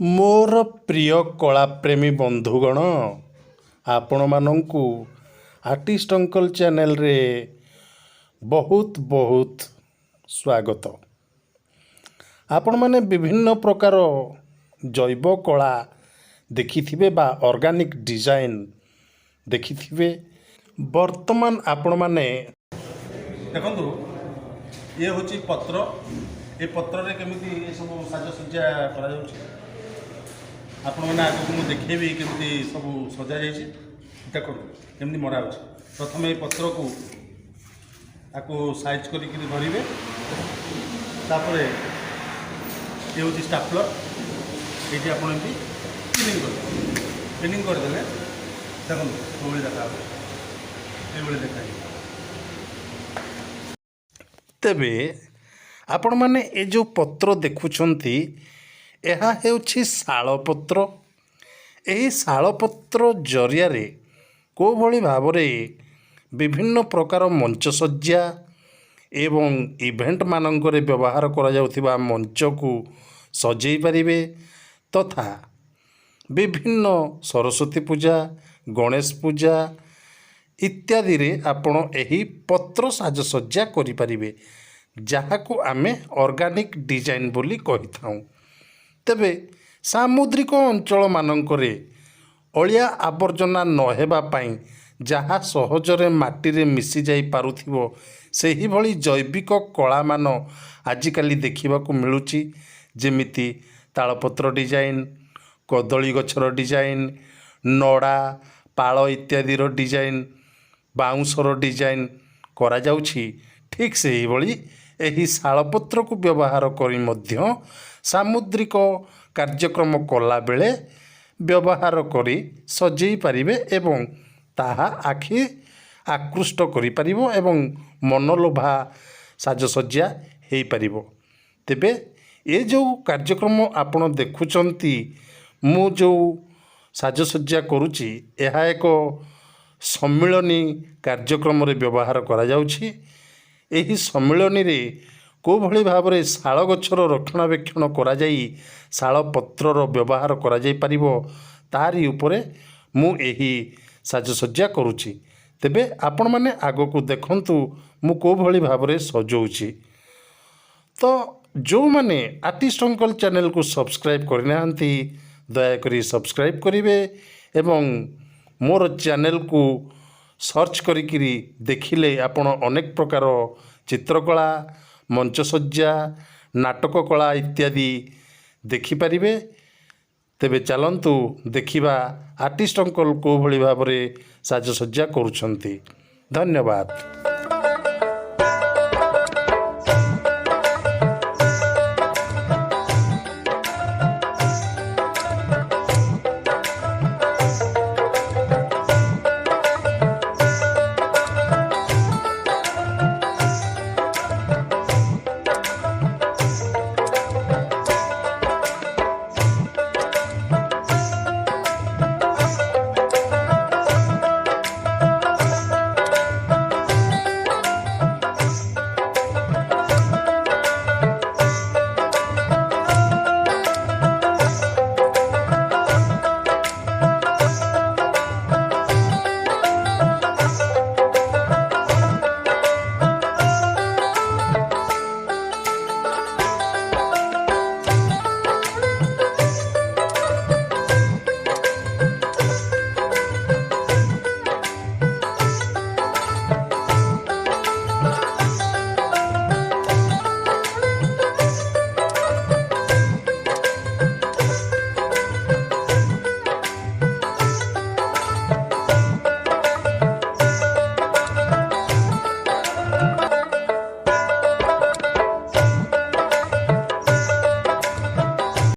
ମୋର ପ୍ରିୟ କଳାପ୍ରେମୀ ବନ୍ଧୁଗଣ, ଆପଣମାନଙ୍କୁ ଆର୍ଟିଷ୍ଟ ଅଙ୍କଲ ଚ୍ୟାନେଲରେ ବହୁତ ବହୁତ ସ୍ୱାଗତ। ଆପଣମାନେ ବିଭିନ୍ନ ପ୍ରକାର ଜୈବ କଳା ଦେଖିଥିବେ ବା ଅର୍ଗାନିକ୍ ଡିଜାଇନ୍ ଦେଖିଥିବେ। ବର୍ତ୍ତମାନ ଆପଣମାନେ ଦେଖନ୍ତୁ, ଇଏ ହେଉଛି ପତ୍ର। ଏ ପତ୍ରରେ କେମିତି ଏସବୁ ସାଜସଜ୍ଜା କରାଯାଉଛି ଆପଣମାନେ ଆଗକୁ ମୁଁ ଦେଖେଇବି କେମିତି ସବୁ ସଜାଯାଇଛି। ଦେଖନ୍ତୁ କେମିତି ମରା ହେଉଛି। ପ୍ରଥମେ ଏ ପତ୍ରକୁ ଆକୁ ସାଇଜ୍ କରିକି ଧରିବେ। ତାପରେ ଏ ହେଉଛି ଷ୍ଟାପ୍ଲର। ଏଇଠି ଆପଣ ଏମିତି ପିନିଂ କରିଦେବେ। ପିନିଂ କରିଦେଲେ ଦେଖନ୍ତୁ ଏଭଳି ଦେଖାହେବ, ଏଭଳି ଦେଖାଯିବ। ତେବେ ଆପଣମାନେ ଏ ଯେଉଁ ପତ୍ର ଦେଖୁଛନ୍ତି, ଏହା ହେଉଛି ଶାଳପତ୍ର। ଏହି ଶାଳପତ୍ର ଜରିଆରେ କେଉଁଭଳି ଭାବରେ ବିଭିନ୍ନ ପ୍ରକାର ମଞ୍ଚସଜ୍ଜା ଏବଂ ଇଭେଣ୍ଟ ମାନଙ୍କରେ ବ୍ୟବହାର କରାଯାଉଥିବା ମଞ୍ଚକୁ ସଜେଇ ପାରିବେ ତଥା ବିଭିନ୍ନ ସରସ୍ୱତୀ ପୂଜା, ଗଣେଶ ପୂଜା ଇତ୍ୟାଦିରେ ଆପଣ ଏହି ପତ୍ର ସାଜସଜ୍ଜା କରିପାରିବେ, ଯାହାକୁ ଆମେ ଅର୍ଗାନିକ୍ ଡିଜାଇନ୍ ବୋଲି କହିଥାଉ। ତେବେ ସାମୁଦ୍ରିକ ଅଞ୍ଚଳମାନଙ୍କରେ ଅଳିଆ ଆବର୍ଜନା ନ ହେବା ପାଇଁ ଯାହା ସହଜରେ ମାଟିରେ ମିଶିଯାଇ ପାରୁଥିବ, ସେହିଭଳି ଜୈବିକ କଳାମାନ ଆଜିକାଲି ଦେଖିବାକୁ ମିଳୁଛି। ଯେମିତି ତାଳପତ୍ର ଡିଜାଇନ୍, କଦଳୀ ଗଛର ଡିଜାଇନ୍, ନଡ଼ା ପାଳ ଇତ୍ୟାଦିର ଡିଜାଇନ୍, ବାଉଁଶର ଡିଜାଇନ୍ କରାଯାଉଛି। ଠିକ୍ ସେହିଭଳି ଏହି ଶାଳପତ୍ରକୁ ବ୍ୟବହାର କରି ମଧ୍ୟ ସାମୁଦ୍ରିକ କାର୍ଯ୍ୟକ୍ରମ କଲାବେଳେ ବ୍ୟବହାର କରି ସଜେଇ ପାରିବେ ଏବଂ ତାହା ଆଖି ଆକୃଷ୍ଟ କରିପାରିବ ଏବଂ ମନଲୋଭା ସାଜସଜ୍ଜା ହୋଇପାରିବ। ତେବେ ଏ ଯେଉଁ କାର୍ଯ୍ୟକ୍ରମ ଆପଣ ଦେଖୁଛନ୍ତି, ମୁଁ ଯେଉଁ ସାଜସଜ୍ଜା କରୁଛି, ଏହା ଏକ ସମ୍ମିଳନୀ କାର୍ଯ୍ୟକ୍ରମରେ ବ୍ୟବହାର କରାଯାଉଛି। ଏହି ସମ୍ମିଳନୀରେ କେଉଁଭଳି ଭାବରେ ଶାଳ ଗଛର ରକ୍ଷଣାବେକ୍ଷଣ କରାଯାଇ ଶାଳ ପତ୍ରର ବ୍ୟବହାର କରାଯାଇପାରିବ, ତାରି ଉପରେ ମୁଁ ଏହି ସାଜସଜ୍ଜା କରୁଛି। ତେବେ ଆପଣମାନେ ଆଗକୁ ଦେଖନ୍ତୁ ମୁଁ କେଉଁଭଳି ଭାବରେ ସଜଉଛି। ତ ଯେଉଁମାନେ ଆର୍ଟିଷ୍ଟ ଅଙ୍କଲ ଚ୍ୟାନେଲକୁ ସବସ୍କ୍ରାଇବ୍ କରିନାହାନ୍ତି, ଦୟାକରି ସବସ୍କ୍ରାଇବ୍ କରିବେ ଏବଂ ମୋର ଚ୍ୟାନେଲକୁ ସର୍ଚ୍ଚ କରିକିରି ଦେଖିଲେ ଆପଣ ଅନେକ ପ୍ରକାର ଚିତ୍ରକଳା, ମଞ୍ଚସଜ୍ଜା, ନାଟକ କଳା ଇତ୍ୟାଦି ଦେଖିପାରିବେ। ତେବେ ଚାଲନ୍ତୁ ଦେଖିବା ଆର୍ଟିଷ୍ଟ ଅଙ୍କଲ କେଉଁଭଳି ଭାବରେ ସାଜସଜ୍ଜା କରୁଛନ୍ତି। ଧନ୍ୟବାଦ।